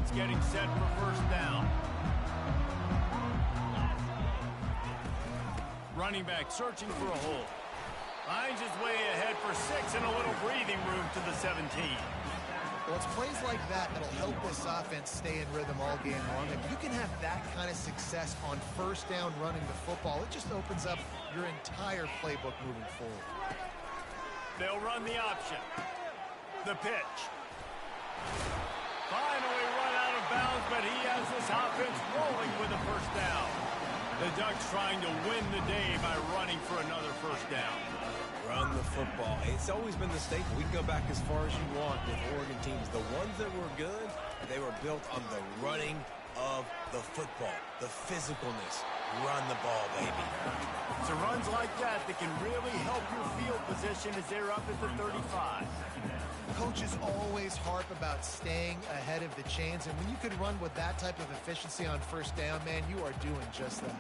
offense getting set for first down. Running back searching for a hole. Finds his way ahead for 6 and a little breathing room to the 17. Well, it's plays like that that'll help this offense stay in rhythm all game long. If you can have that kind of success on first down running the football, it just opens up your entire playbook moving forward. They'll run the option. The pitch. Finally run out of bounds, but he has this offense rolling with a first down. The Ducks trying to win the day by running for another first down. Run the football. It's always been the staple. We can go back as far as you want with Oregon teams. The ones that were good, they were built on the running of the football, the physicalness. Run the ball, baby. It's runs like that that can really help your field position as they're up at the 35. Coaches always harp about staying ahead of the chains, and when you can run with that type of efficiency on first down, man, you are doing just that.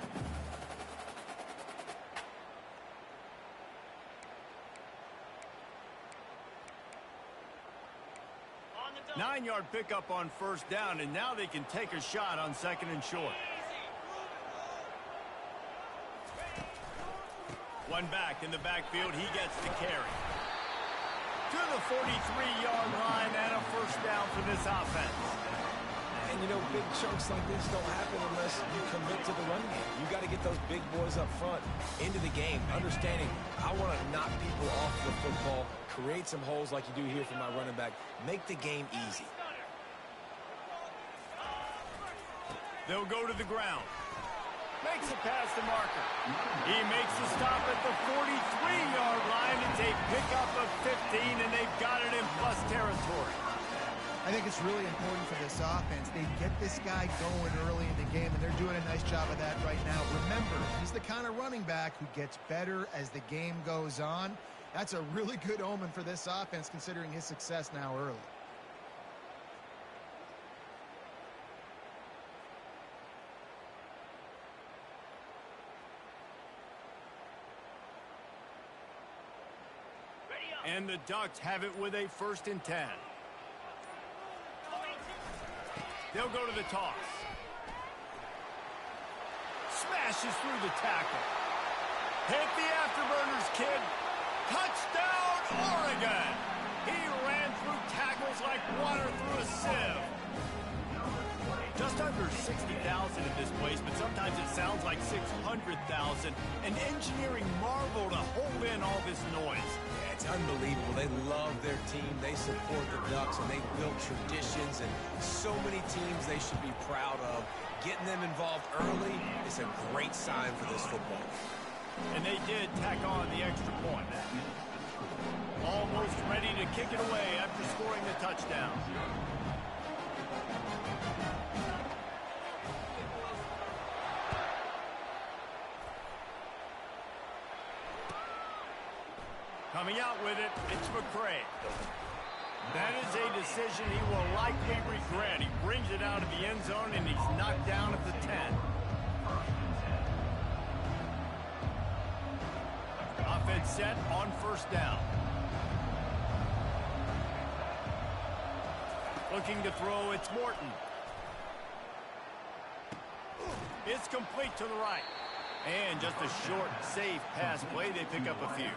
9-yard pickup on first down, and now they can take a shot on 2nd and short. One back in the backfield. He gets the carry. To the 43-yard line and a first down for this offense. And, you know, big chunks like this don't happen unless you commit to the run game. You got to get those big boys up front into the game, understanding I want to knock people off the football, create some holes like you do here for my running back, make the game easy. They'll go to the ground. Makes it past the marker. He makes the stop at the 43-yard line. It's a pickup of 15, and they've got it in plus territory. I think it's really important for this offense. They get this guy going early in the game, and they're doing a nice job of that right now. Remember, he's the kind of running back who gets better as the game goes on. That's a really good omen for this offense, considering his success now early. And the Ducks have it with a 1st and 10. They'll go to the toss. Smashes through the tackle. Hit the afterburners, kid. Touchdown, Oregon! He ran through tackles like water through a sieve. Just under 60,000 in this place, but sometimes it sounds like 600,000. An engineering marvel to hold in all this noise. Yeah, it's unbelievable. They love their team. They support the Ducks, and they build traditions, and so many teams they should be proud of. Getting them involved early is a great sign for this football. And they did tack on the extra point. Almost ready to kick it away after scoring the touchdown. Coming out with it, it's McCray. That is a decision he will likely regret. He brings it out of the end zone, and he's knocked down at the 10. Offense set on first down. Looking to throw, it's Morton. It's complete to the right. And just a short, safe pass play. They pick up a few.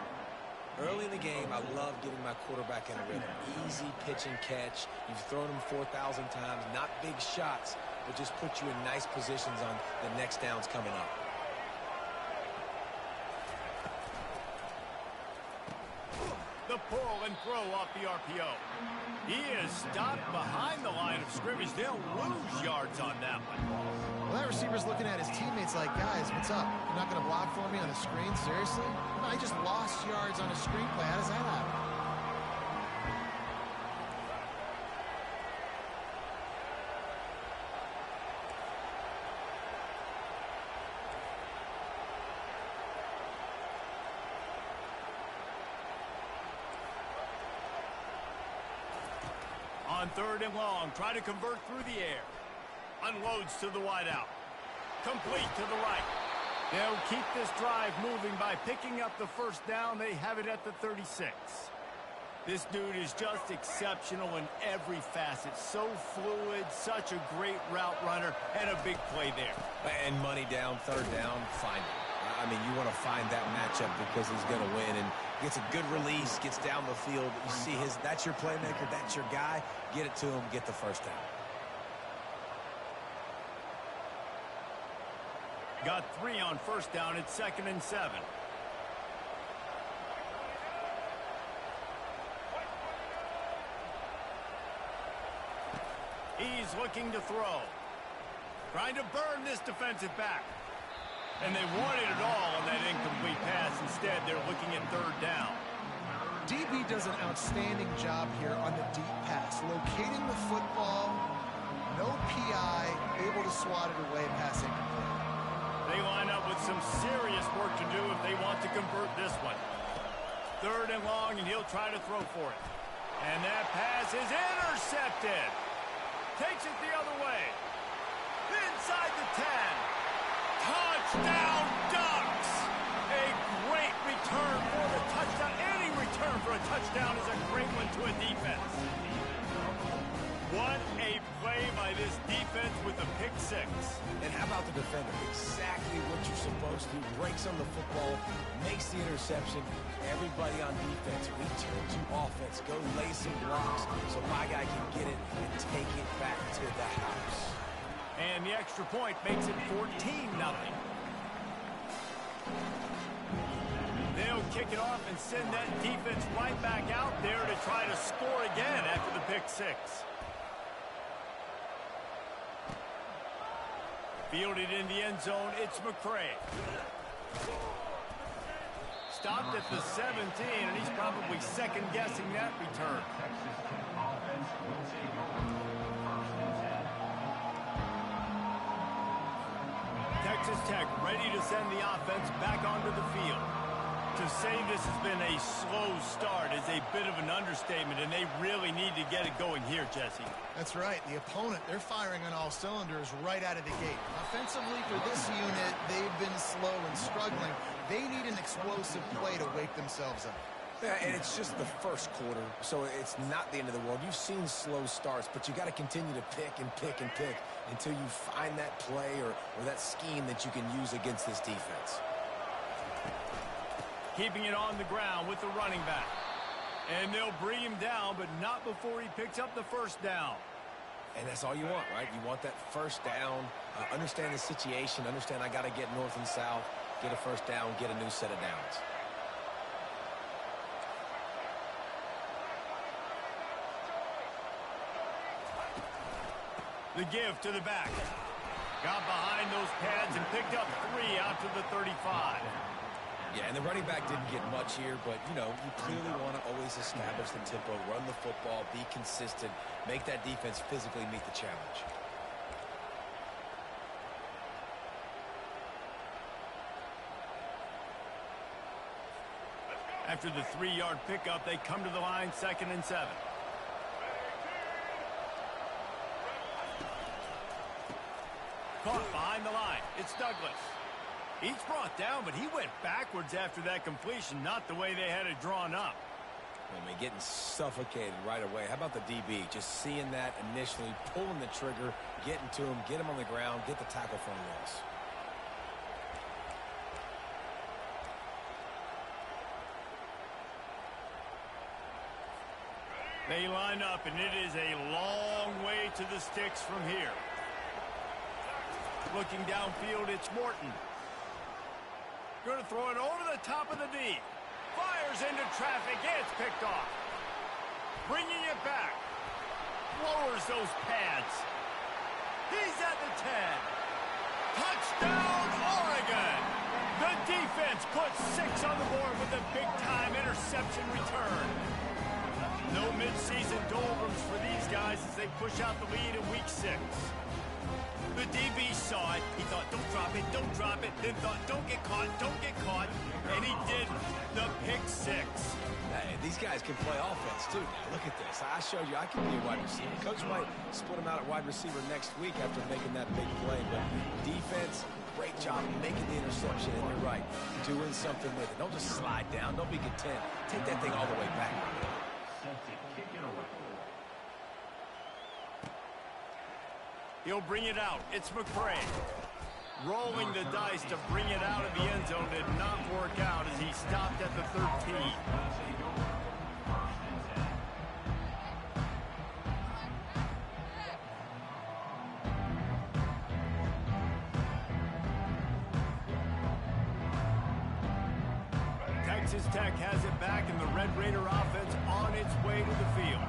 Early in the game, I love getting my quarterback in a rhythm. Easy pitch and catch. You've thrown him 4,000 times. Not big shots, but just put you in nice positions on the next downs coming up. The pull and throw off the RPO. He is stopped behind the line of scrimmage. They'll lose yards on that one. Well, that receiver's looking at his teammates like, guys, what's up? You're not going to block for me on a screen? Seriously? No, I just lost yards on a screen play. How does that happen? On 3rd and long, try to convert through the air. Unloads to the wideout. Complete to the right. They'll keep this drive moving by picking up the first down. They have it at the 36. This dude is just exceptional in every facet. So fluid, such a great route runner, and a big play there. And money down, third down, find him. I mean, you want to find that matchup because he's going to win. And gets a good release, gets down the field. You see that's your playmaker, that's your guy. Get it to him, get the first down. Got 3 on first down. It's 2nd and 7. He's looking to throw. Trying to burn this defensive back. And they wanted it all on that incomplete pass. Instead, they're looking at 3rd down. DB does an outstanding job here on the deep pass. Locating the football, no PI, able to swat it away, pass incomplete. They line up with some serious work to do if they want to convert this one. 3rd and long, and he'll try to throw for it. And that pass is intercepted. Takes it the other way. Inside the 10. Touchdown Ducks! A great return for the touchdown. Any return for a touchdown is a great one to a defense. What a play by this defense with a pick 6. And how about the defender? Exactly what you're supposed to do. Breaks on the football, makes the interception. Everybody on defense, return to offense. Go lay some blocks so my guy can get it and take it back to the house. And the extra point makes it 14-0. They'll kick it off and send that defense right back out there to try to score again after the pick 6. Fielded in the end zone, it's McCray. Stopped at the 17, and he's probably second-guessing that return. Texas Tech ready to send the offense back onto the field. To say this has been a slow start is a bit of an understatement, and they really need to get it going here, Jesse. That's right. The opponent, they're firing on all cylinders right out of the gate. Offensively, for this unit, they've been slow and struggling. They need an explosive play to wake themselves up. Yeah, and it's just the first quarter, so it's not the end of the world. You've seen slow starts, but you got to continue to pick and pick and pick until you find that play or that scheme that you can use against this defense. Keeping it on the ground with the running back. And they'll bring him down, but not before he picks up the first down. And that's all you want, right? You want that first down, understand the situation, understand I got to get north and south, get a first down, get a new set of downs. The give to the back. Got behind those pads and picked up 3 out to the 35. Yeah, and the running back didn't get much here, but, you know, you clearly want to always establish the tempo, run the football, be consistent, make that defense physically meet the challenge. After the 3-yard pickup, they come to the line, 2nd and 7. Caught behind the line. It's Douglas. He's brought down, but he went backwards after that completion, not the way they had it drawn up. I mean, getting suffocated right away. How about the DB? Just seeing that initially, pulling the trigger, getting to him, get him on the ground, get the tackle for a loss. They line up, and it is a long way to the sticks from here. Looking downfield, it's Morton. Going to throw it over the top of the D. Fires into traffic. It's picked off. Bringing it back. Lowers those pads. He's at the 10. Touchdown, Oregon. The defense puts 6 on the board with a big-time interception return. No mid-season doldrums for these guys as they push out the lead in week 6. The DB saw it. He thought, don't drop it, don't drop it. Then thought, don't get caught, don't get caught. And he didn't. The pick 6. Hey, these guys can play offense, too. Now, look at this. I showed you I can be a wide receiver. Coach might split him out at wide receiver next week after making that big play. But defense, great job making the interception. And you're right, doing something with it. Don't just slide down. Don't be content. Take that thing all the way back. He'll bring it out. It's McCray. Rolling the dice to bring it out of the end zone did not work out as he stopped at the 13. Texas Tech has it back, and the Red Raider offense on its way to the field.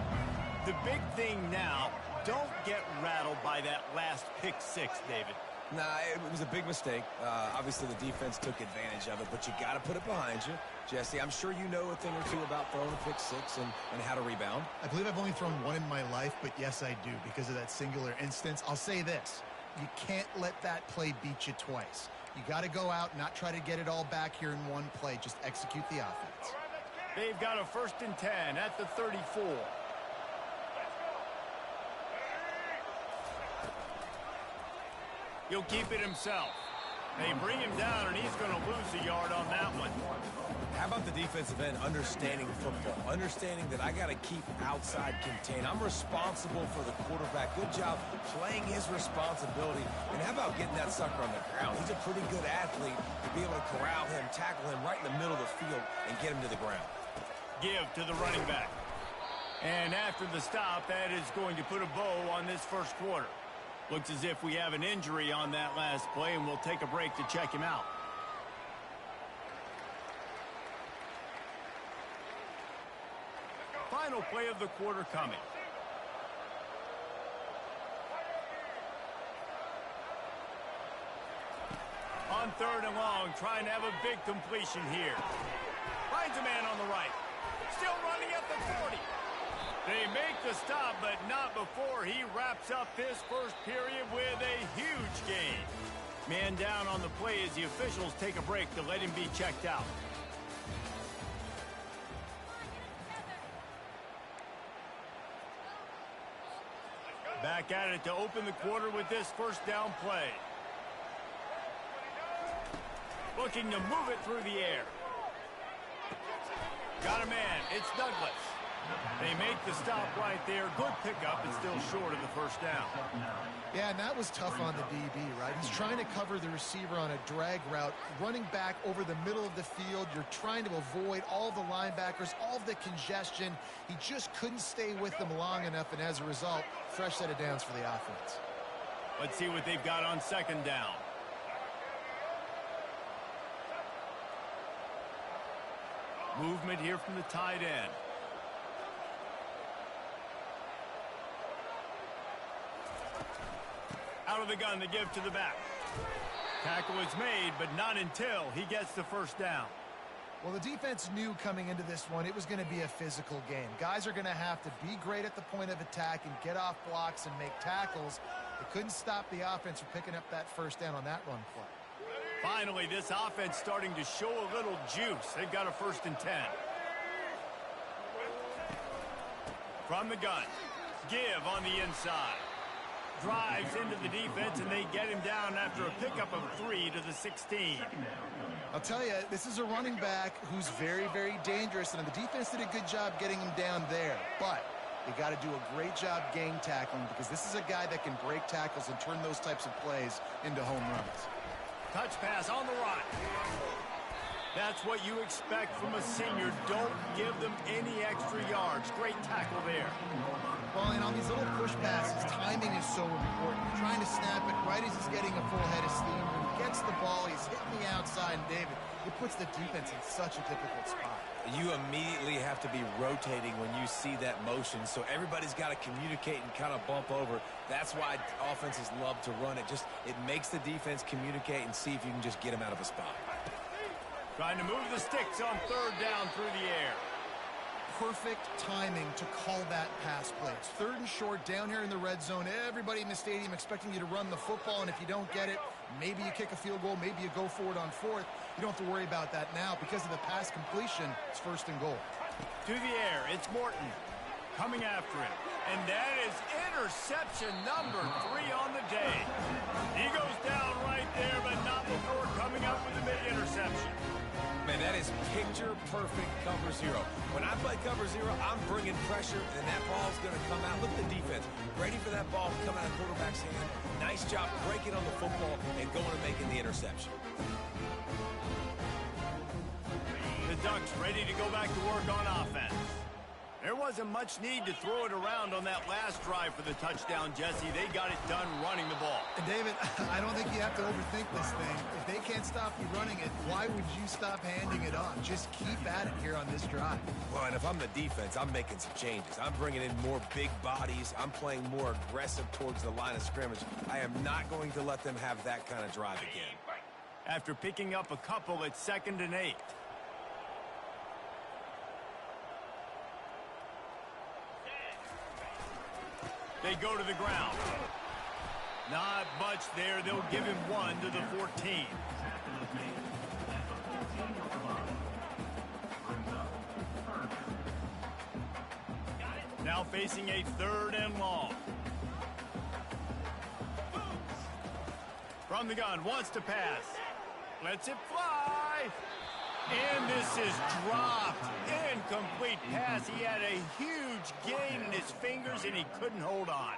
The big thing now, don't get rattled by that last pick six, David. Nah, it was a big mistake. Obviously, the defense took advantage of it, but you got to put it behind you. Jesse, I'm sure you know a thing or two about throwing a pick six and how to rebound. I believe I've only thrown one in my life, but yes, I do because of that singular instance. I'll say this. You can't let that play beat you twice. You got to go out, not try to get it all back here in one play. Just execute the offense. They've got a 1st and 10 at the 34. He'll keep it himself. They bring him down, and he's going to lose a yard on that one. How about the defensive end understanding football, understanding that I got to keep outside contained. I'm responsible for the quarterback. Good job playing his responsibility. And how about getting that sucker on the ground? He's a pretty good athlete to be able to corral him, tackle him right in the middle of the field, and get him to the ground. Give to the running back. And after the stop, that is going to put a bow on this first quarter. Looks as if we have an injury on that last play, and we'll take a break to check him out. Final play of the quarter coming. On 3rd and long, trying to have a big completion here. Finds a man on the right. Still running at the 40. They make the stop, but not before he wraps up this first period with a huge gain. Man down on the play as the officials take a break to let him be checked out. Back at it to open the quarter with this first down play. Looking to move it through the air. Got a man. It's Douglas. They make the stop right there. Good pickup, but still short of the first down. Yeah, and that was tough on the DB, right? He's trying to cover the receiver on a drag route, running back over the middle of the field. You're trying to avoid all the linebackers, all of the congestion. He just couldn't stay with them long enough, and as a result, fresh set of downs for the offense. Let's see what they've got on 2nd down. Movement here from the tight end. Out of the gun, the give to the back. Tackle is made, but not until he gets the first down. Well, the defense knew coming into this one it was going to be a physical game. Guys are going to have to be great at the point of attack and get off blocks and make tackles. They couldn't stop the offense from picking up that first down on that run play. Finally, this offense starting to show a little juice. They've got a 1st and 10. From the gun, give on the inside. Drives into the defense, and they get him down after a pickup of 3 to the 16. I'll tell you, this is a running back who's very, very dangerous, and the defense did a good job getting him down there. But they got to do a great job game tackling because this is a guy that can break tackles and turn those types of plays into home runs. Touch pass on the right. That's what you expect from a senior. Don't give them any extra yards. Great tackle there. Well, and on these little push passes, timing is so important. You're trying to snap it right as he's getting a full head of steam. When he gets the ball, he's hitting the outside, and David, it puts the defense in such a difficult spot. You immediately have to be rotating when you see that motion, so everybody's got to communicate and kind of bump over. That's why offenses love to run it. It makes the defense communicate and see if you can just get them out of a spot. Trying to move the sticks on 3rd down through the air. Perfect timing to call that pass play. It's 3rd and short down here in the red zone. Everybody in the stadium expecting you to run the football, and if you don't get it, maybe you kick a field goal, maybe you go for it on 4th. You don't have to worry about that now. Because of the pass completion, it's 1st and goal. To the air, it's Morton coming after him. And that is interception number 3 on the day. He goes down right there, but not before coming up with a big interception. Man, that is picture-perfect cover zero. When I play cover zero, I'm bringing pressure, and that ball's going to come out. Look at the defense. Ready for that ball to come out of the quarterback's hand. Nice job breaking on the football and going and making the interception. The Ducks ready to go back to work on offense. There wasn't much need to throw it around on that last drive for the touchdown, Jesse. They got it done running the ball. And David, I don't think you have to overthink this thing. If they can't stop you running it, why would you stop handing it off? Just keep at it here on this drive. Well, and if I'm the defense, I'm making some changes. I'm bringing in more big bodies. I'm playing more aggressive towards the line of scrimmage. I am not going to let them have that kind of drive again. After picking up a couple, it's 2nd and 8. They go to the ground. Not much there. They'll give him 1 to the 14. Now facing a 3rd and long. From the gun, wants to pass. Lets it fly. And this is dropped. Incomplete pass. He had a huge gain in his fingers, and he couldn't hold on.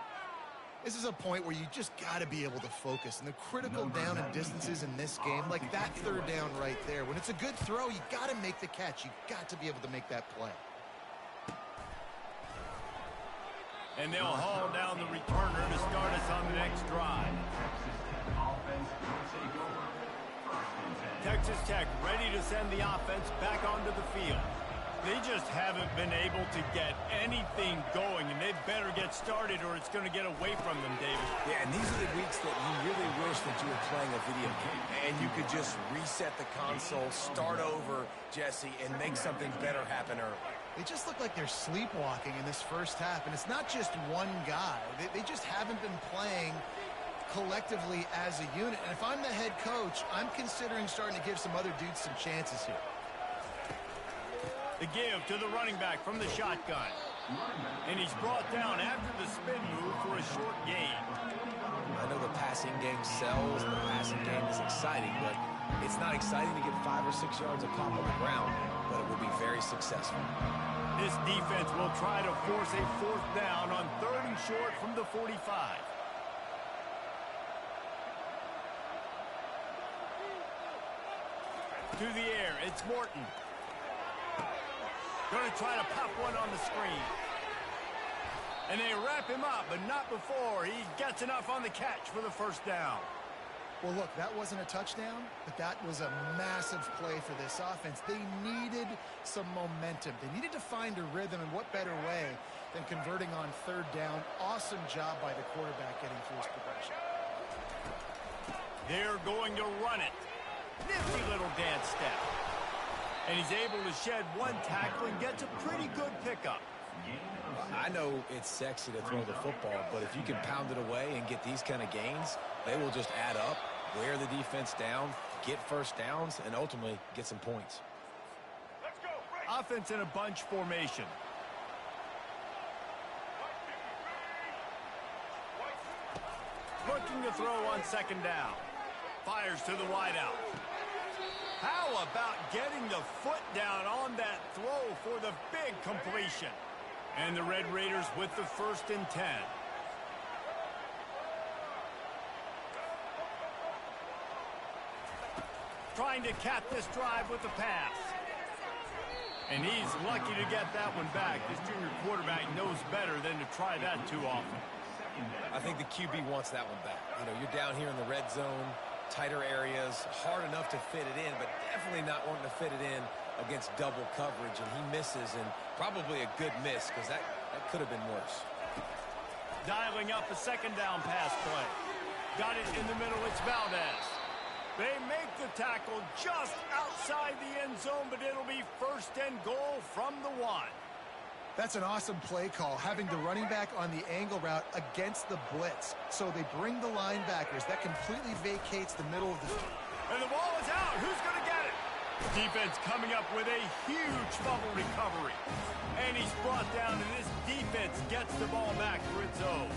This is a point where you just got to be able to focus. And the critical down and distances in this game, like that 3rd down right there, when it's a good throw, you got to make the catch. You got to be able to make that play. And they'll haul down the returner to start us on the next drive. Texas Tech ready to send the offense back onto the field. They just haven't been able to get anything going, and they better get started or it's going to get away from them, David. Yeah, and these are the weeks that you really wish that you were playing a video game and you could just reset the console, start over, Jesse, and make something better happen early. They just look like they're sleepwalking in this first half, and it's not just one guy. They just haven't been playing collectively as a unit. And if I'm the head coach, I'm considering starting to give some other dudes some chances here. The give to the running back from the shotgun. And he's brought down after the spin move for a short gain. I know the passing game sells, the passing game is exciting, but it's not exciting to get 5 or 6 yards of pop on the ground, but it will be very successful. This defense will try to force a 4th down on 3rd and short from the 45. To the air, it's Morton. Going to try to pop one on the screen. And they wrap him up, but not before he gets enough on the catch for the 1st down. Well, look, that wasn't a touchdown, but that was a massive play for this offense. They needed some momentum. They needed to find a rhythm, and what better way than converting on 3rd down. Awesome job by the quarterback getting through his progression. They're going to run it. Nifty little dance step. And he's able to shed 1 tackle and gets a pretty good pickup. I know it's sexy to throw the football, but if you can pound it away and get these kind of gains, they will just add up, wear the defense down, get 1st downs, and ultimately get some points. Let's go. Offense in a bunch formation. Looking to throw on 2nd down. Fires to the wideout. How about getting the foot down on that throw for the big completion? And the Red Raiders with the 1st and 10. Trying to cap this drive with the pass. And he's lucky to get that one back. This junior quarterback knows better than to try that too often. I think the QB wants that one back. You know, you're down here in the red zone, tighter areas, hard enough to fit it in, but definitely not wanting to fit it in against double coverage, and he misses, and probably a good miss because that could have been worse. Dialing up a 2nd down pass play. Got it in the middle, it's Valdez. They make the tackle just outside the end zone, but it'll be 1st and goal from the 1. That's an awesome play call, having the running back on the angle route against the blitz. So they bring the linebackers. That completely vacates the middle of the field. And the ball is out. Who's going to get it? Defense coming up with a huge fumble recovery. And he's brought down, and this defense gets the ball back for its own.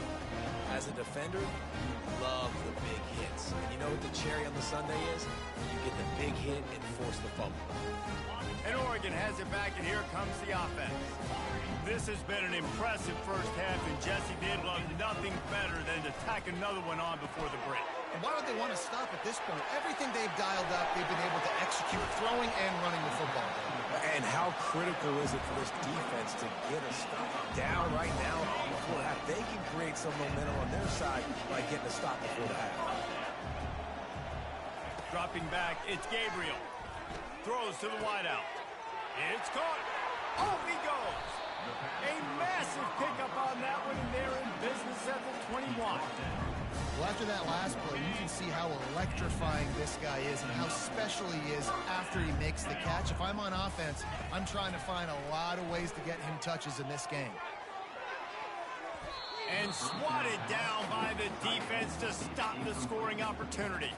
As a defender, you love the big hits. And you know what the cherry on the sundae is? You get the big hit and force the fumble. And Oregon has it back, and here comes the offense. This has been an impressive first half, and Jesse did love nothing better than to tack another one on before the break. And why would they want to stop at this point? Everything they've dialed up, they've been able to execute throwing and running the football. And how critical is it for this defense to get a stop down right now before half? They can create some momentum on their side by getting a stop before the half. Dropping back, it's Gabriel. Throws to the wideout. It's caught. Off he goes. A massive pickup on that one, and they're in business at the 21. Well, after that last play, you can see how electrifying this guy is and how special he is after he makes the catch. If I'm on offense, I'm trying to find a lot of ways to get him touches in this game. And swatted down by the defense to stop the scoring opportunity.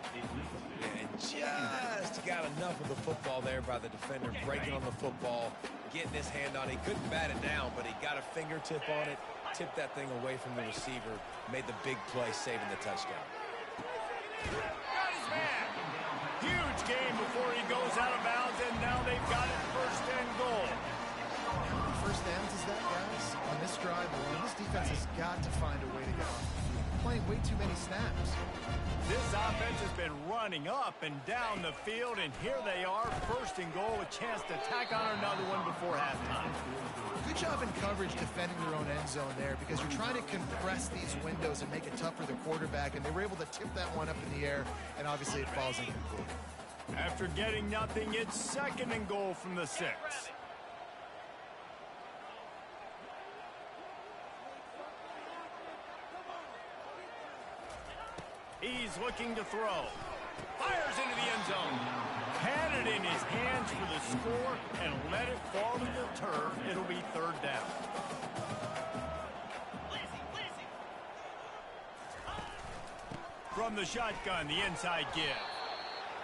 And just got enough of the football there by the defender, breaking on the football, getting his hand on it. He couldn't bat it down, but he got a fingertip on it, tipped that thing away from the receiver, made the big play, saving the touchdown. Got his man. Huge game before he goes out of bounds, and now they've got it first and goal. First downs is that, guys? On this drive alone, this defense has got to find a way to get off the field. Playing way too many snaps. This offense has been running up and down the field, and here they are, first and goal, a chance to tack on another one before halftime. Good job in coverage defending their own end zone there, because you're trying to compress these windows and make it tough for the quarterback, and they were able to tip that one up in the air, and obviously it falls incomplete. After getting nothing, it's second and goal from the 6. He's looking to throw. Fires into the end zone. Had it in his hands for the score and let it fall to the turf. It'll be third down. From the shotgun, the inside give.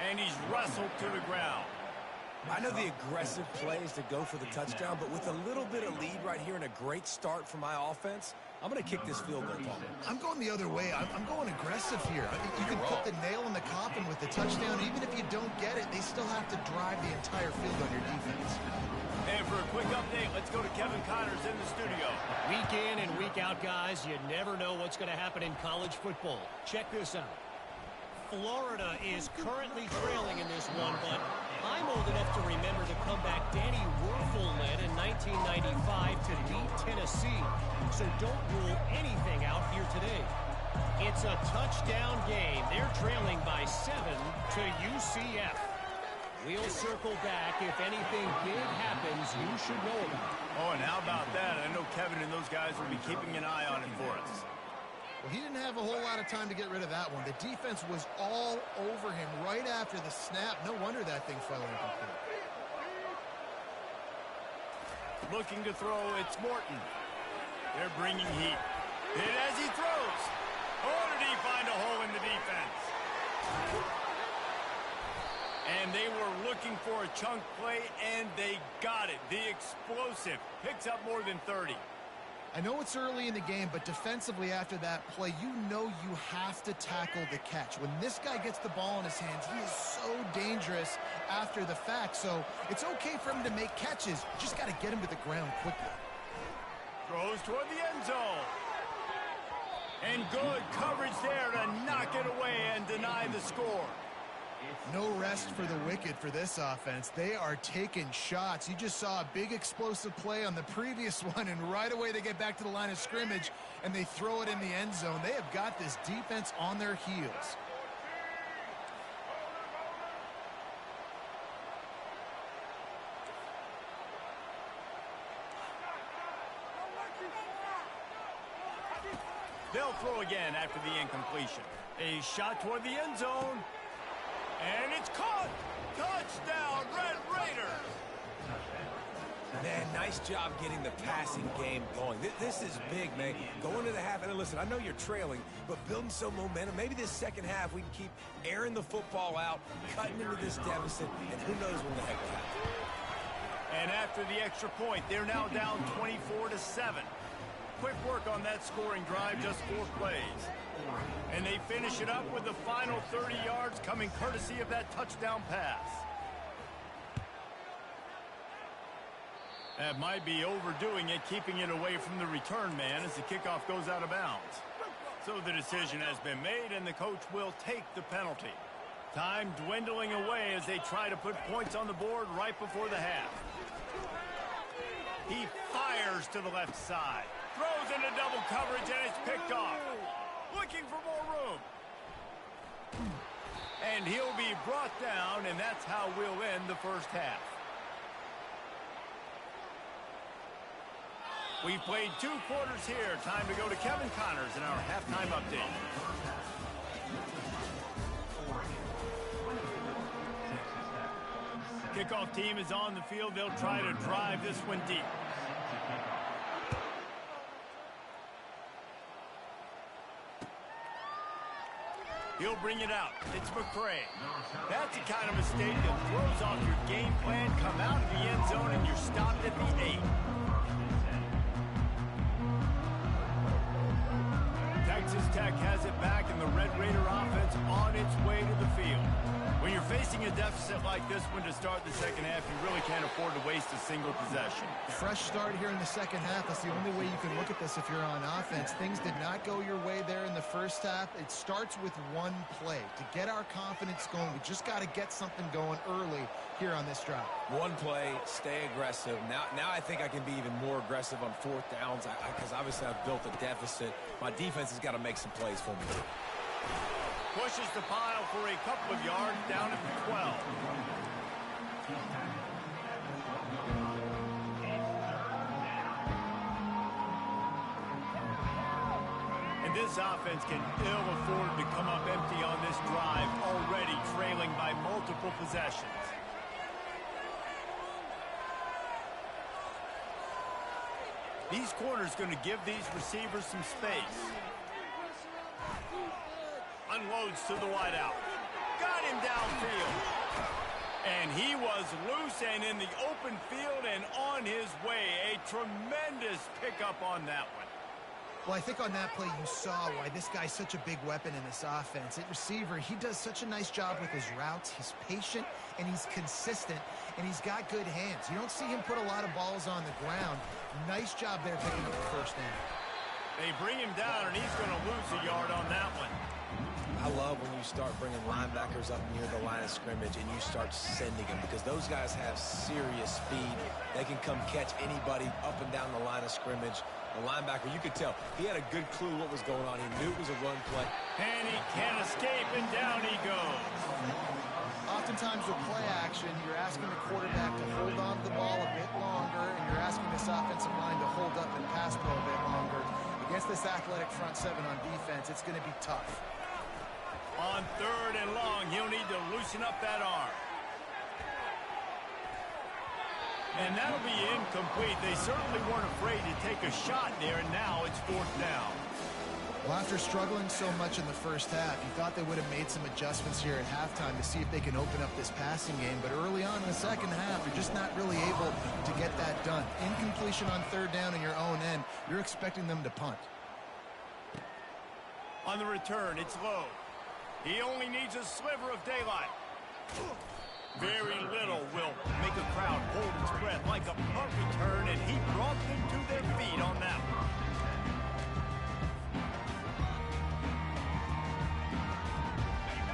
And he's wrestled to the ground. I know the aggressive play is to go for the touchdown, but with a little bit of lead right here and a great start for my offense, I'm going to kick this field goal, Paul. I'm going the other way. I'm going aggressive here. You can put the nail in the coffin with the touchdown. Even if you don't get it, they still have to drive the entire field on your defense. And for a quick update, let's go to Kevin Connors in the studio. Week in and week out, guys, you never know what's going to happen in college football. Check this out. Florida is currently trailing in this one, but I'm old enough to remember the comeback Danny Werfel led in 1995 to beat Tennessee. So don't rule anything out here today. It's a touchdown game. They're trailing by 7 to UCF. We'll circle back. If anything big happens, you should know about it. Oh, and how about that? I know Kevin and those guys will be keeping an eye on it for us. Well, he didn't have a whole lot of time to get rid of that one. The defense was all over him right after the snap. No wonder that thing fell incomplete. Looking to throw, it's Morton. They're bringing heat. Hit as he throws. Oh, did he find a hole in the defense? And they were looking for a chunk play, and they got it. The explosive picks up more than 30. I know it's early in the game, but defensively after that play, you know you have to tackle the catch. When this guy gets the ball in his hands, he is so dangerous after the fact. So it's okay for him to make catches. You just got to get him to the ground quickly. Throws toward the end zone. And good coverage there to knock it away and deny the score. No rest for the wicked for this offense. They are taking shots. You just saw a big explosive play on the previous one, and right away they get back to the line of scrimmage and they throw it in the end zone. They have got this defense on their heels. They'll throw again after the incompletion. A shot toward the end zone. And it's caught! Touchdown, Red Raiders! Man, nice job getting the passing game going. This is big, man. Going to the half, and listen, I know you're trailing, but building some momentum. Maybe this second half we can keep airing the football out, cutting into this deficit, and who knows when the heck will happen. And after the extra point, they're now down 24-7. quick work on that scoring drive, just 4 plays. And they finish it up with the final 30 yards coming courtesy of that touchdown pass. That might be overdoing it, keeping it away from the return man as the kickoff goes out of bounds. So the decision has been made, and the coach will take the penalty. Time dwindling away as they try to put points on the board right before the half. He fires to the left side. Throws into double coverage, and it's picked off. Looking for more room. And he'll be brought down, and that's how we'll end the first half. We've played 2 quarters here. Time to go to Kevin Connors in our halftime update. Kickoff team is on the field. They'll try to drive this one deep. He'll bring it out. It's McCray. That's the kind of mistake that throws off your game plan. Come out of the end zone and you're stopped at the 8. Texas Tech has it back, and the Red Raider offense on its way to the field. When you're facing a deficit like this one to start the second half, you really can't afford to waste a single possession. Fresh start here in the second half. That's the only way you can look at this if you're on offense. Things did not go your way there in the first half. It starts with one play. To get our confidence going, we just got to get something going early here on this drive. One play, stay aggressive. Now I think I can be even more aggressive on 4th downs because obviously I've built a deficit. My defense has got to make some plays for me. Pushes the pile for a couple of yards down at the 12. And this offense can ill afford to come up empty on this drive, already trailing by multiple possessions. These corners going to give these receivers some space. Unloads to the wideout. Got him downfield. And he was loose and in the open field and on his way. A tremendous pickup on that one. Well, I think on that play you saw why this guy's such a big weapon in this offense. At receiver, he does such a nice job with his routes. He's patient, and he's consistent, and he's got good hands. You don't see him put a lot of balls on the ground. Nice job there picking up the first down. They bring him down, and he's going to lose a yard on that one. I love when you start bringing linebackers up near the line of scrimmage and you start sending them because those guys have serious speed. They can come catch anybody up and down the line of scrimmage. The linebacker, you could tell, he had a good clue what was going on. He knew it was a run play. And he can't escape, and down he goes. Oftentimes with play action, you're asking the quarterback to hold on to the ball a bit longer, and you're asking this offensive line to hold up and pass pro a bit longer. Against this athletic front 7 on defense, it's going to be tough. On 3rd and long, he'll need to loosen up that arm. And that'll be incomplete. They certainly weren't afraid to take a shot there, and now it's 4th down. Well, after struggling so much in the first half, you thought they would have made some adjustments here at halftime to see if they can open up this passing game. But early on in the second half, you're just not really able to get that done. Incompletion on 3rd down in your own end, you're expecting them to punt. On the return, it's low. He only needs a sliver of daylight. Very little will make a crowd hold its breath like a punt return, and he brought them to their feet on that one.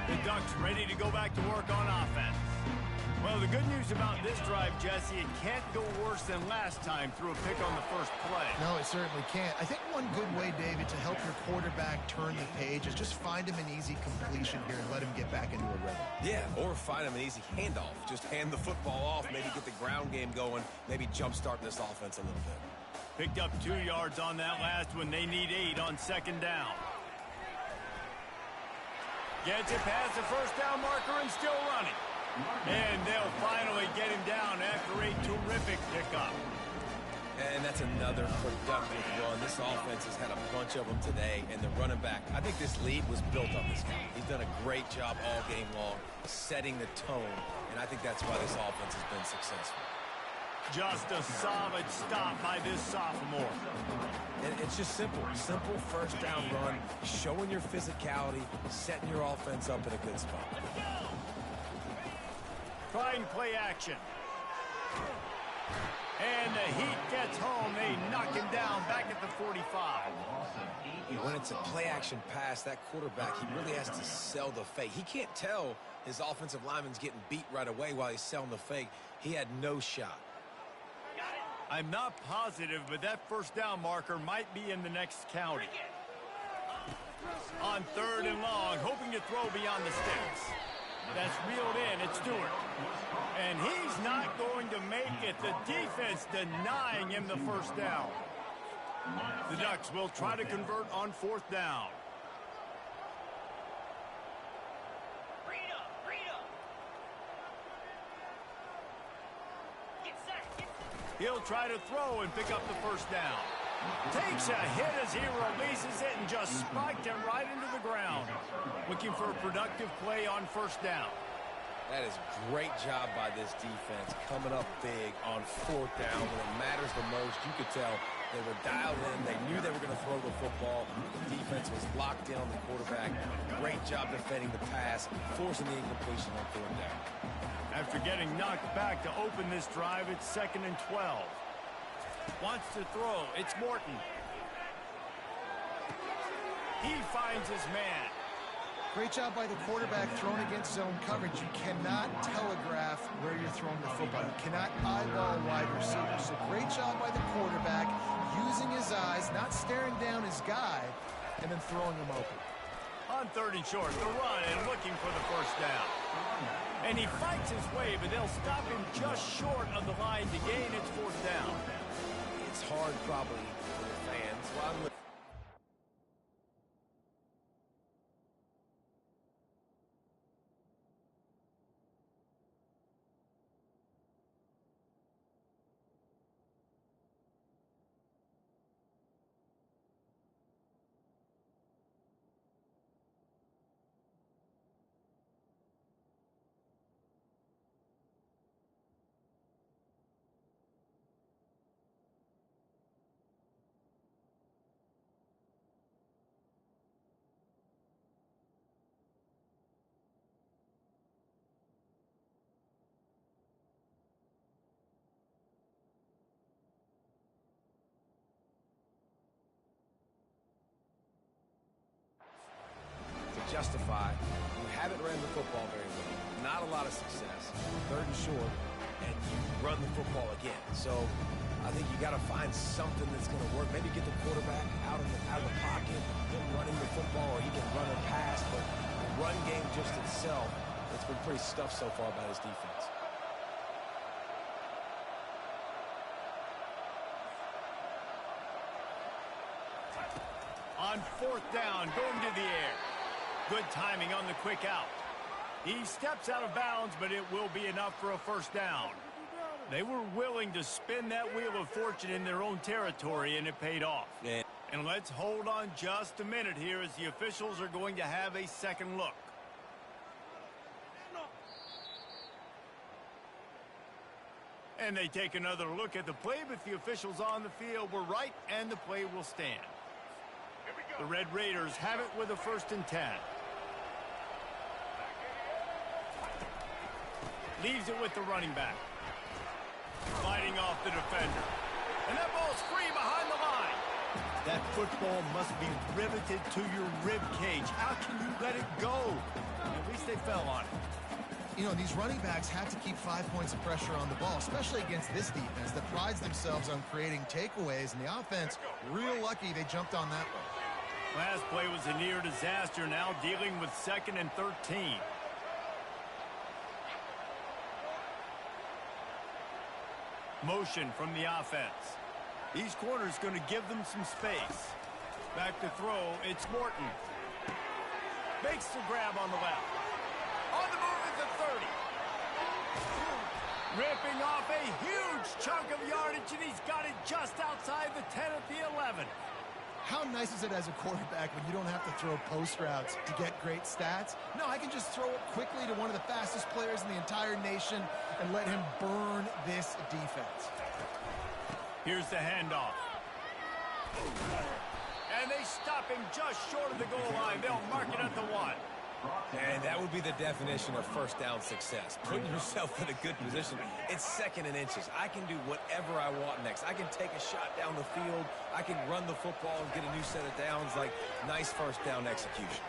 The Ducks ready to go back to work on offense. Well, the good news about this drive, Jesse, it can't go worse than last time through a pick on the first play. No, it certainly can't. I think one good way, David, to help your quarterback turn the page is just find him an easy completion here and let him get back into a rhythm. Yeah, or find him an easy handoff. Just hand the football off, maybe get the ground game going, maybe jumpstart this offense a little bit. Picked up 2 yards on that last one. They need 8 on 2nd down. Gets it past the first down marker and still running. And they'll finally get him down after a terrific pickup. And that's another productive run. This offense has had a bunch of them today, and the running back, I think this lead was built on this guy. He's done a great job all game long, setting the tone, and I think that's why this offense has been successful. Just a solid stop by this sophomore. And It's just simple. Simple first down run, showing your physicality, setting your offense up in a good spot. Trying play action. And the Heat gets home. They knock him down back at the 45. When it's a play-action pass, that quarterback, he really has to sell the fake. He can't tell his offensive lineman's getting beat right away while he's selling the fake. He had no shot. I'm not positive, but that first down marker might be in the next county. On 3rd and long, hoping to throw beyond the sticks. That's reeled in. It's Stewart. And he's not going to make it. The defense denying him the first down. The Ducks will try to convert on 4th down. He'll try to throw and pick up the first down. Takes a hit as he releases it and just spiked it right into the ground. Looking for a productive play on 1st down. That is a great job by this defense, coming up big on 4th down when it matters the most. You could tell they were dialed in. They knew they were going to throw the football. The defense was locked in on the quarterback. Great job defending the pass, forcing the incompletion on 4th down. After getting knocked back to open this drive, it's 2nd and 12. Wants to throw. It's Morton. He finds his man. Great job by the quarterback throwing against zone coverage. You cannot telegraph where you're throwing the football. You cannot eyeball a wide receiver. So great job by the quarterback using his eyes, not staring down his guy, and then throwing him open. On 3rd and short, the run and looking for the first down. And he fights his way, but they'll stop him just short of the line to gain. It's 4th down. It's hard probably for the fans. Justify, you haven't ran the football very well. Not a lot of success. 3rd and short, and you run the football again. So I think you got to find something that's going to work. Maybe get the quarterback out of the pocket, him running the football, or he can run or pass. But the run game just itself, it's been pretty stuffed so far by his defense. On 4th down, going to the air. Good timing on the quick out. He steps out of bounds, but it will be enough for a first down. They were willing to spin that wheel of fortune in their own territory, and it paid off. Yeah. And let's hold on just a minute here as the officials are going to have a second look. And they take another look at the play, but the officials on the field were right, and the play will stand. The Red Raiders have it with a 1st and 10. Leaves it with the running back. Fighting off the defender. And that ball's free behind the line. That football must be riveted to your rib cage. How can you let it go? At least they fell on it. You know, these running backs have to keep 5 points of pressure on the ball, especially against this defense that prides themselves on creating takeaways, and the offense, real lucky they jumped on that one. Last play was a near disaster, now dealing with 2nd and 13. Motion from the offense. These corners going to give them some space. Back to throw, it's Morton. Makes the grab on the left. On the move at the 30. Ripping off a huge chunk of yardage, and he's got it just outside the 10 at the 11. How nice is it as a quarterback when you don't have to throw post routes to get great stats? No, I can just throw it quickly to one of the fastest players in the entire nation and let him burn this defense. Here's the handoff. And they stop him just short of the goal line. They'll mark it at the 1. And that would be the definition of first down success. Putting yourself in a good position. It's 2nd and inches. I can do whatever I want next. I can take a shot down the field. I can run the football and get a new set of downs. Like, nice first down execution.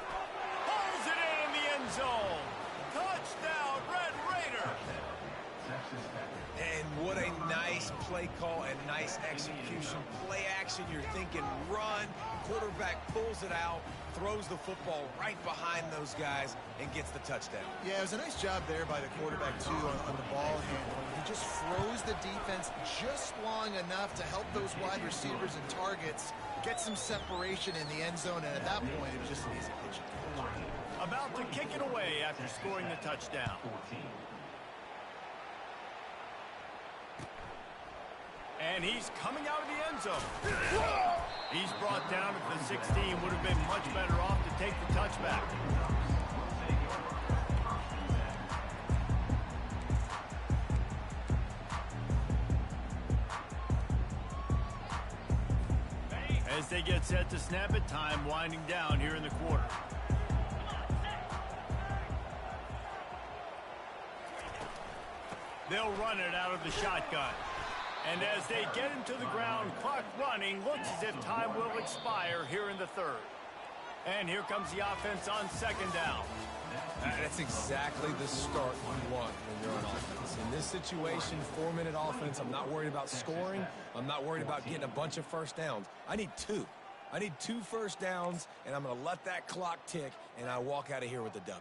Pulls it in the end zone. Touchdown, Red Raiders. And what a nice play call and nice execution. Play action, you're thinking run. Quarterback pulls it out, throws the football right behind those guys, and gets the touchdown. Yeah, it was a nice job there by the quarterback, too, on the ball handling. He just froze the defense just long enough to help those wide receivers and targets get some separation in the end zone, and at that point, it was just an easy pitch. About to kick it away after scoring the touchdown. And he's coming out of the end zone. He's brought down at the 16. Would have been much better off to take the touchback. As they get set to snap it, time winding down here in the quarter. They'll run it out of the shotgun. And as they get him to the ground, clock running, looks as if time will expire here in the 3rd. And here comes the offense on 2nd down. That's exactly the start you want when you're on offense. In this situation, 4-minute offense, I'm not worried about scoring. I'm not worried about getting a bunch of first downs. I need 2. I need 2 first downs, and I'm going to let that clock tick, and I walk out of here with a W.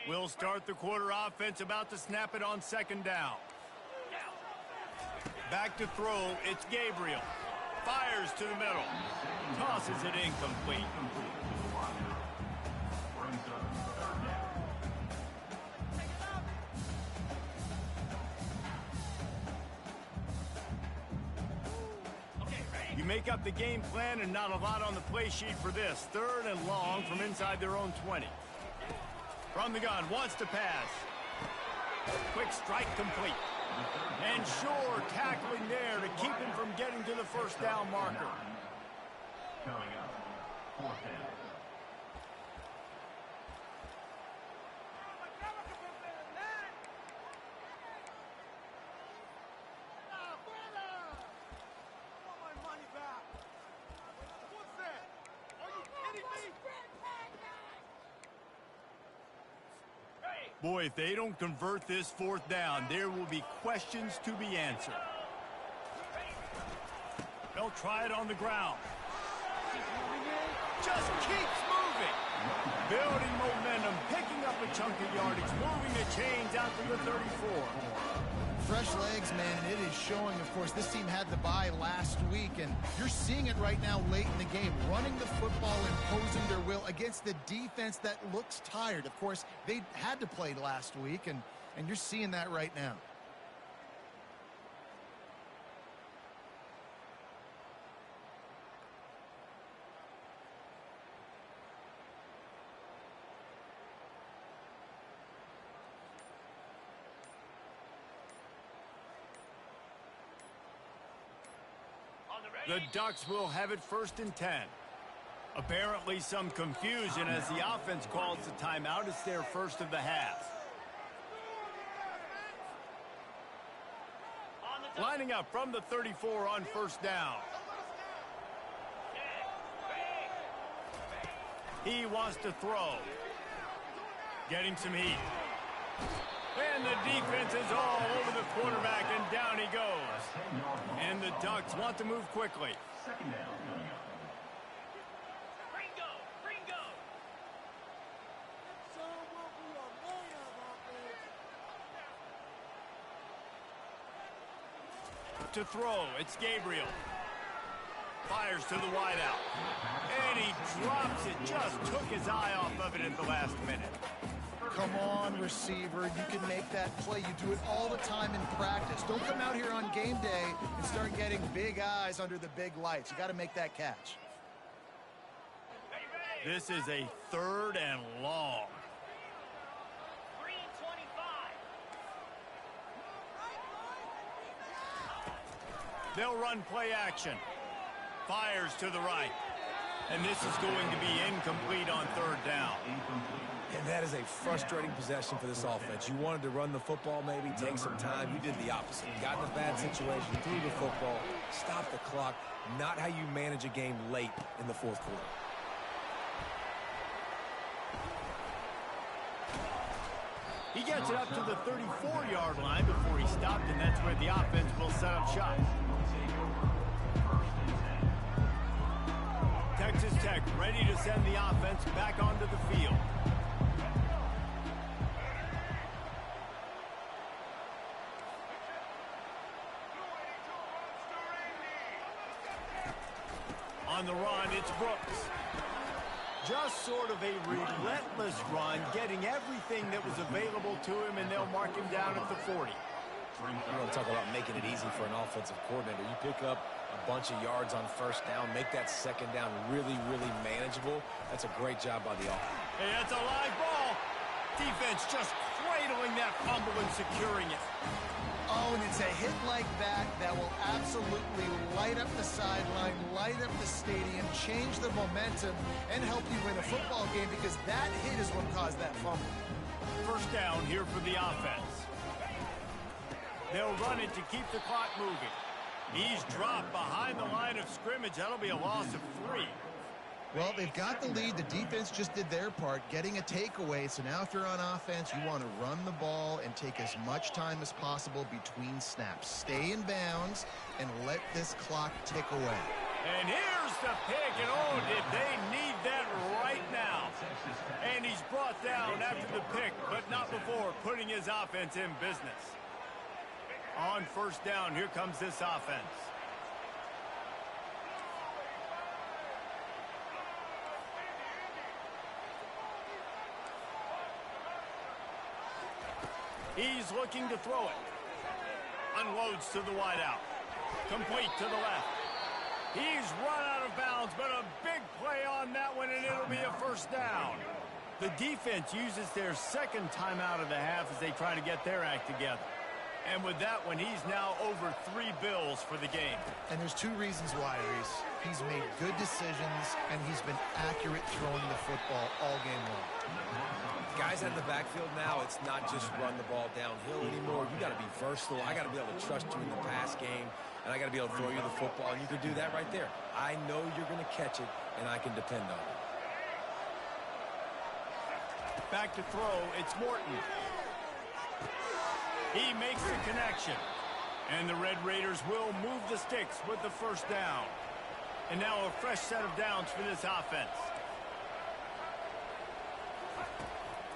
We'll start the quarter offense, about to snap it on 2nd down. Back to throw, it's Gabriel. Fires to the middle. Tosses it incomplete. You make up the game plan and not a lot on the play sheet for this. 3rd and long from inside their own 20. From the gun, wants to pass. Quick strike complete. And Shore tackling there to keep him from getting to the first down marker. Coming up, 4th down. Boy, if they don't convert this 4th down, there will be questions to be answered. They'll try it on the ground. Just keeps moving. Building momentum, picking up a chunk of yardage, moving the chains out to the 34. Fresh legs, man, and it is showing. Of course, this team had the bye last week, and you're seeing it right now late in the game. Running the football, imposing their will against the defense that looks tired. Of course, they had to play last week, and you're seeing that right now. The Ducks will have it 1st and 10. Apparently some confusion as the offense calls the timeout. It's their first of the half. Lining up from the 34 on 1st down. He wants to throw. Getting some heat. And the defense is all over the quarterback, and down he goes. And the Ducks want to move quickly. 2nd down. To throw, it's Gabriel. Fires to the wideout. And he drops it. Just took his eye off of it at the last minute. Come on, receiver. You can make that play. You do it all the time in practice. Don't come out here on game day and start getting big eyes under the big lights. You got to make that catch. This is a 3rd and long. They'll run play action. Fires to the right. And this is going to be incomplete on third down. And that is a frustrating possession for this offense. You wanted to run the football, maybe take some time. You did the opposite. Got in a bad situation, threw the football, stopped the clock. Not how you manage a game late in the fourth quarter. He gets it up to the 34-yard line before he stopped, and that's where the offense will set up shop. Texas Tech ready to send the offense back onto the field. On the run, it's Brooks. Just sort of a relentless run, getting everything that was available to him, and they'll mark him down at the 40. You want to talk about making it easy for an offensive coordinator. You pick up a bunch of yards on first down, make that second down really, really manageable. That's a great job by the offense. Hey, that's a live ball. Defense just cradling that fumble and securing it. Oh, and it's a hit like that that will absolutely light up the sideline, light up the stadium, change the momentum, and help you win a football game, because that hit is what caused that fumble. First down here for the offense. They'll run it to keep the clock moving. He's dropped behind the line of scrimmage. That'll be a loss of 3. Well, they've got the lead. The defense just did their part, getting a takeaway. So now if you're on offense, you want to run the ball and take as much time as possible between snaps. Stay in bounds and let this clock tick away. And here's the pick, and oh, did they need that right now. And he's brought down after the pick, but not before putting his offense in business. On first down, here comes this offense. He's looking to throw it. Unloads to the wideout. Complete to the left. He's run out of bounds, but a big play on that one, and it'll be a first down. The defense uses their second timeout of the half as they try to get their act together. And with that one, he's now over 3 bills for the game. And there's 2 reasons why, Reese. He's made good decisions, and he's been accurate throwing the football all game long. Guys out in the backfield now, it's not just run the ball downhill anymore. You got to be versatile. I got to be able to trust you in the pass game, and I got to be able to throw you the football, and you can do that right there. I know you're going to catch it, and I can depend on it. Back to throw, it's Morton. He makes the connection. And the Red Raiders will move the sticks with the first down. And now a fresh set of downs for this offense.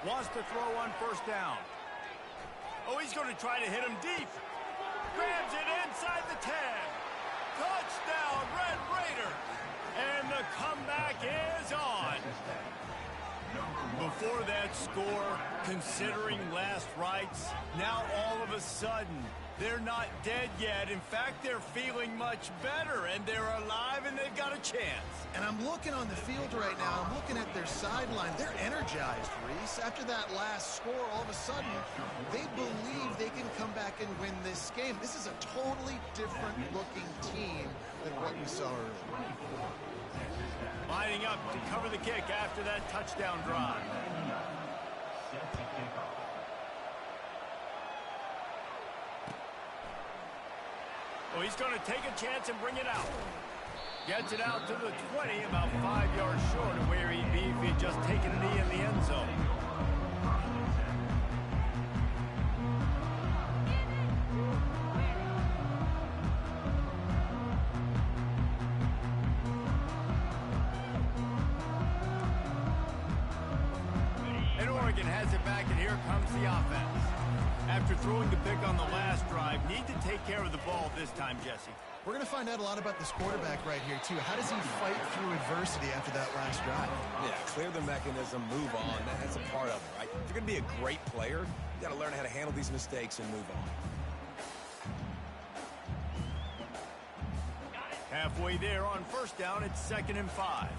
Wants to throw on first down. Oh, he's going to try to hit him deep. Grabs it inside the 10. Touchdown, Red Raiders. And the comeback is on. Before that score, considering last rites, now all of a sudden, they're not dead yet. In fact, they're feeling much better, and they're alive, and they've got a chance. And I'm looking on the field right now. I'm looking at their sideline. They're energized, Reese. After that last score, all of a sudden, they believe they can come back and win this game. This is a totally different-looking team than what we saw earlier. Lining up to cover the kick after that touchdown drive. Oh, he's going to take a chance and bring it out. Gets it out to the 20, about 5 yards short of where he'd be if he'd just taken a knee in the end zone. And Oregon has it back, and here comes the offense. After throwing the pick on the last drive, need to take care of the ball this time, Jesse. We're going to find out a lot about this quarterback right here, too. How does he fight through adversity after that last drive? Yeah, clear the mechanism, move on. That's a part of it, right? If you're going to be a great player, you got to learn how to handle these mistakes and move on. Halfway there on first down, it's 2nd and 5.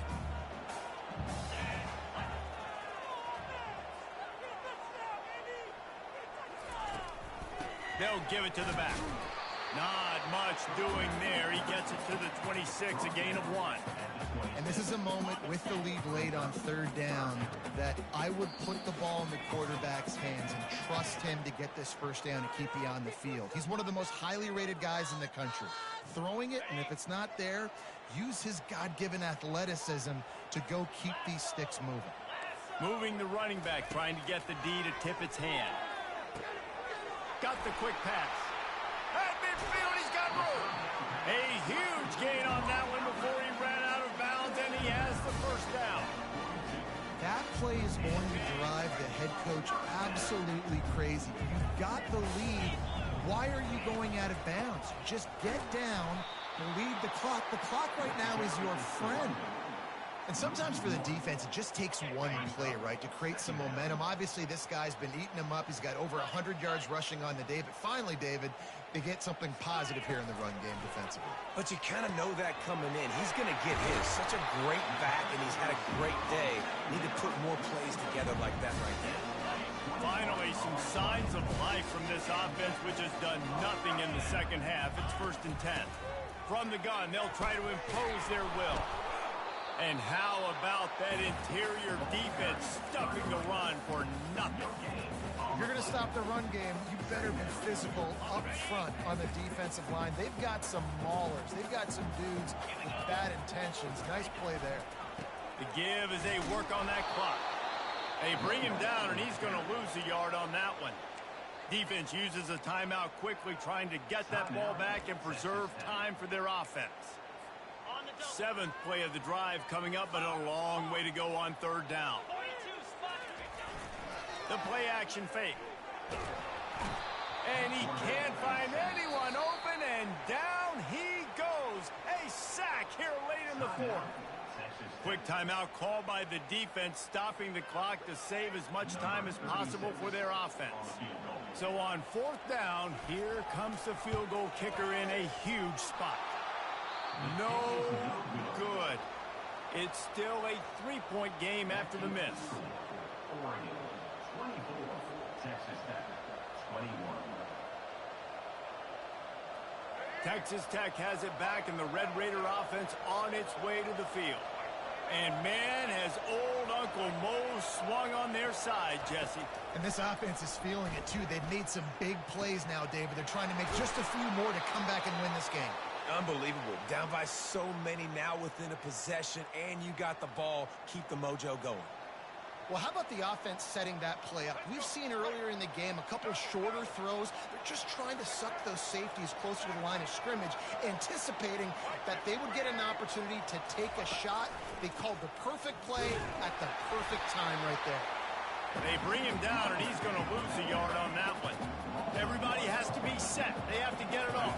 They'll give it to the back. Not much doing there. He gets it to the 26, a gain of 1. And this is a moment with the lead late on third down that I would put the ball in the quarterback's hands and trust him to get this first down and keep you on the field. He's one of the most highly rated guys in the country. Throwing it, and if it's not there, use his God-given athleticism to go keep these sticks moving. Moving the running back, trying to get the D to tip its hand. Got the quick pass. At midfield, he's got room. A huge gain on that one before he ran out of bounds, and he has the first down. That play is going to drive the head coach absolutely crazy. You've got the lead. Why are you going out of bounds? Just get down and lead the clock. The clock right now is your friend. And sometimes for the defense, it just takes one play, right, to create some momentum. Obviously, this guy's been eating him up. He's got over 100 yards rushing on the day. But finally, David, they get something positive here in the run game defensively. But you kind of know that coming in. He's going to get his. Such a great back, and he's had a great day. Need to put more plays together like that right there. Finally, some signs of life from this offense, which has done nothing in the second half. It's 1st and 10. From the gun, they'll try to impose their will. And how about that interior defense stuffing the run for nothing? If you're going to stop the run game, you better be physical up front on the defensive line. They've got some maulers. They've got some dudes with bad intentions. Nice play there. The give as they work on that clock. They bring him down, and he's going to lose a yard on that one. Defense uses a timeout quickly, trying to get that ball back and preserve time for their offense. 7th play of the drive coming up, but a long way to go on 3rd down. The play action fake. And he can't find anyone open, and down he goes. A sack here late in the 4th. Quick timeout called by the defense, stopping the clock to save as much time as possible for their offense. So on 4th down, here comes the field goal kicker in a huge spot. No good. It's still a 3-point game after the miss. Oregon, 24. Texas Tech, 21. Texas Tech has it back, and the Red Raider offense on its way to the field. And, man, has old Uncle Mo swung on their side, Jesse. And this offense is feeling it, too. They've made some big plays now, David. They're trying to make just a few more to come back and win this game. Unbelievable. Down by so many now within a possession, and you got the ball. Keep the mojo going. Well, how about the offense setting that play up? We've seen earlier in the game a couple shorter throws. They're just trying to suck those safeties closer to the line of scrimmage, anticipating that they would get an opportunity to take a shot. They called the perfect play at the perfect time right there. They bring him down, and he's going to lose a yard on that one. Everybody has to be set. They have to get it off.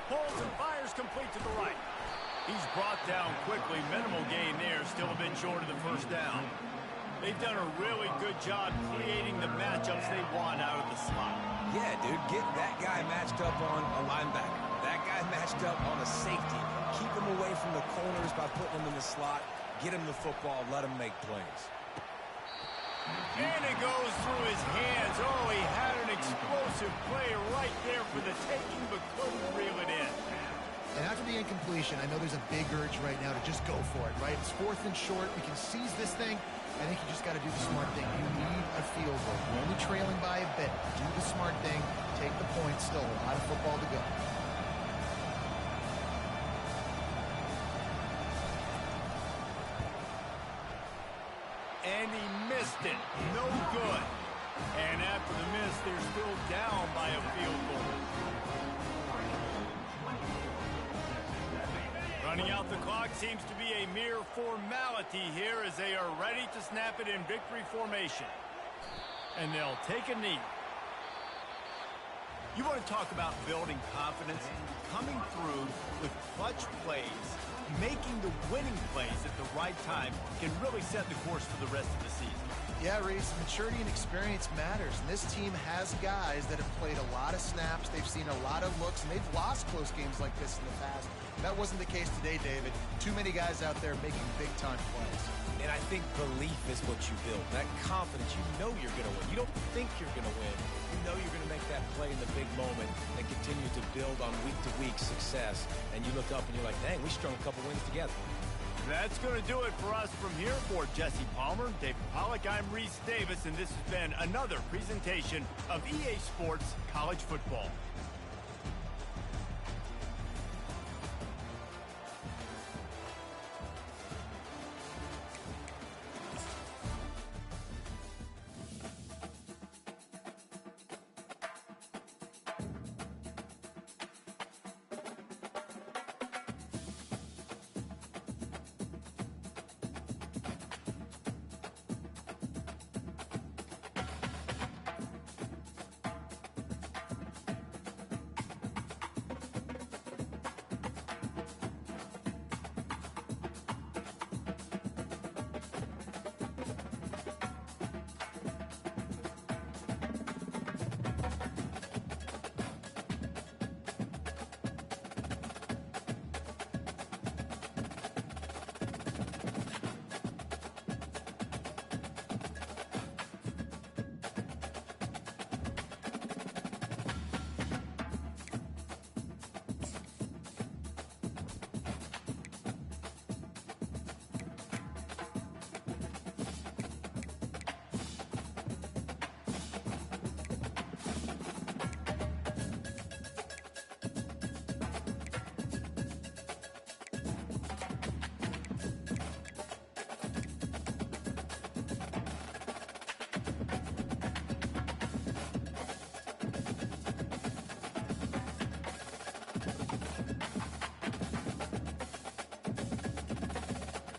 Pulls and fires complete to the right. He's brought down quickly. Minimal gain there. Still a bit short of the first down. They've done a really good job creating the matchups they want out of the slot. Yeah, dude, get that guy matched up on a linebacker. That guy matched up on a safety. Keep him away from the corners by putting him in the slot. Get him the football. Let him make plays. And it goes through his hands. Oh, he had an explosive play right there for the taking, but couldn't reel it in. And after the incompletion, I know there's a big urge right now to just go for it, right? It's 4th and short. We can seize this thing. I think you just got to do the smart thing. You need a field goal. You're only trailing by a bit. Do the smart thing. Take the point. Still a lot of football to go. And he missed it. No good. And after the miss, they're still down by a field goal. Running out the clock seems to be a mere formality here as they are ready to snap it in victory formation. And they'll take a knee. You want to talk about building confidence? Coming through with clutch plays, making the winning plays at the right time can really set the course for the rest of the season. Yeah, Reese, maturity and experience matters. And this team has guys that have played a lot of snaps. They've seen a lot of looks, and they've lost close games like this in the past. That wasn't the case today, David. Too many guys out there making big-time plays. And I think belief is what you build. That confidence, you know you're going to win. You don't think you're going to win. You know you're going to make play in the big moment and continue to build on week-to-week success. And you look up and you're like, dang, we strung a couple wins together. That's going to do it for us from here. For Jesse Palmer, David Pollack, I'm Reese Davis, and this has been another presentation of EA Sports College Football.